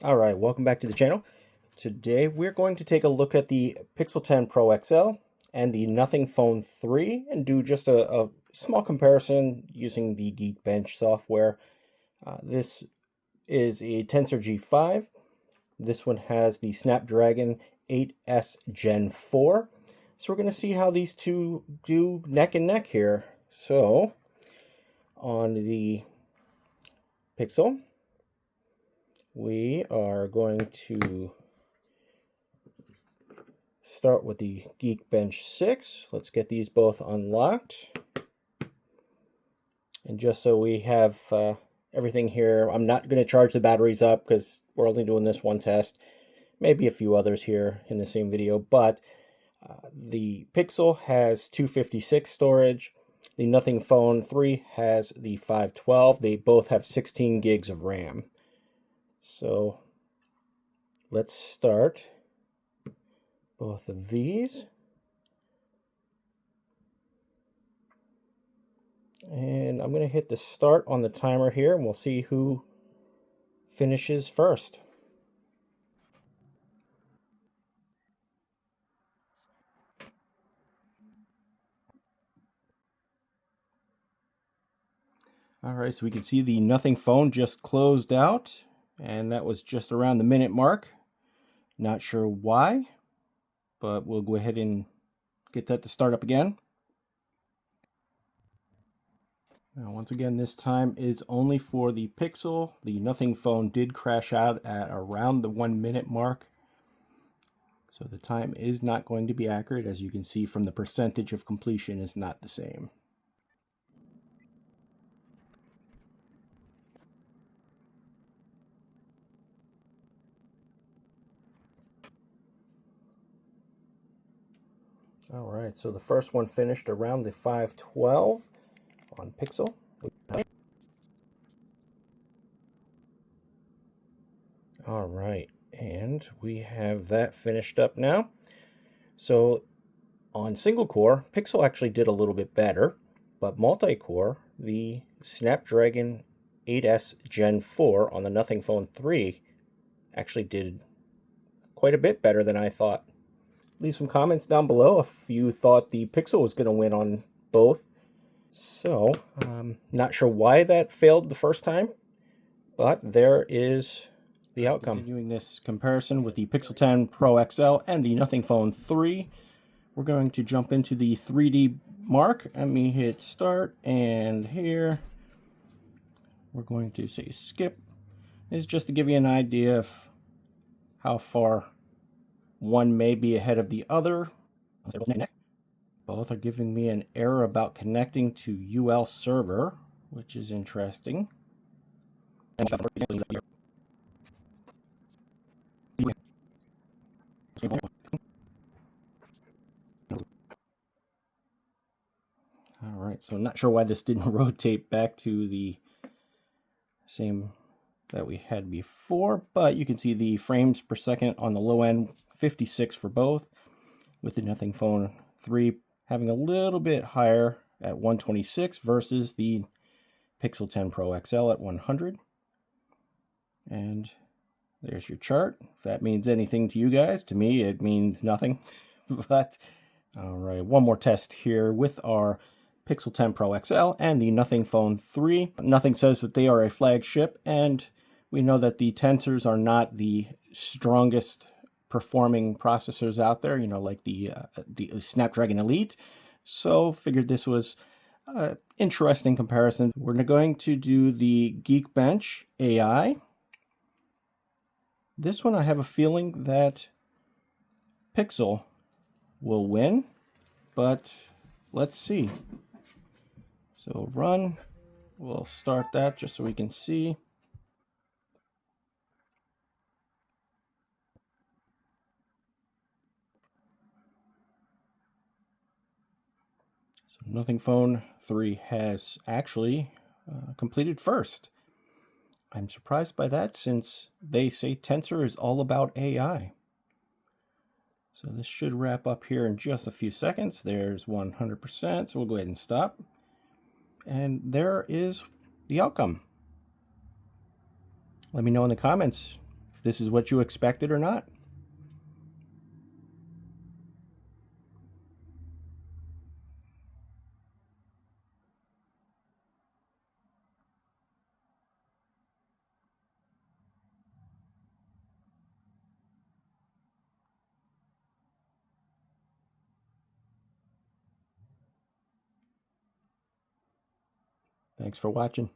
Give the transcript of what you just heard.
All right, welcome back to the channel. Today we're going to take a look at the Pixel 10 Pro XL and the Nothing Phone 3 and do just a small comparison using the Geekbench software. This is a Tensor G5. This one has the Snapdragon 8S Gen 4. So we're going to see how these two do neck and neck here. So on the Pixel, we are going to start with the Geekbench 6. Let's get these both unlocked. And just so we have everything here, I'm not going to charge the batteries up because we're only doing this one test. Maybe a few others here in the same video, but the Pixel has 256 storage. The Nothing Phone 3 has the 512. They both have 16 gigs of RAM. So let's start both of these. And I'm going to hit the start on the timer here, and we'll see who finishes first. All right, so we can see the Nothing Phone just closed out, and that was just around the minute mark. Not sure why, but we'll go ahead and get that to start up again. Now, once again, this time is only for the Pixel. The Nothing Phone did crash out at around the 1 minute mark. So the time is not going to be accurate. As you can see from the percentage of completion is not the same. All right, so the first one finished around the 512 on Pixel. All right, and we have that finished up now. So on single core, Pixel actually did a little bit better, but multi-core, the Snapdragon 8S Gen 4 on the Nothing Phone 3 actually did quite a bit better than I thought. Leave some comments down below if you thought the Pixel was going to win on both. So, not sure why that failed the first time, but there is the outcome. Continuing this comparison with the Pixel 10 Pro XL and the Nothing Phone 3, we're going to jump into the 3D mark. Let me hit start, and here we're going to say skip. This is just to give you an idea of how far one may be ahead of the other. Both are giving me an error about connecting to UL server, which is interesting. All right, so I'm not sure why this didn't rotate back to the same that we had before, but you can see the frames per second on the low end, 56 for both, with the Nothing Phone 3 having a little bit higher at 126 versus the Pixel 10 Pro XL at 100. And there's your chart. If that means anything to you guys, to me it means nothing. But all right, one more test here with our Pixel 10 Pro XL and the Nothing Phone 3. Nothing says that they are a flagship, and we know that the Tensors are not the strongest performing processors out there, you know, like the Snapdragon Elite. So figured this was an interesting comparison. We're going to do the Geekbench AI. This one I have a feeling that Pixel will win, but let's see. So run, we'll start that just so we can see. So Nothing Phone 3 has actually completed first. I'm surprised by that since they say Tensor is all about AI. So this should wrap up here in just a few seconds. There's 100%, so we'll go ahead and stop. And there is the outcome. Let me know in the comments if this is what you expected or not. Thanks for watching.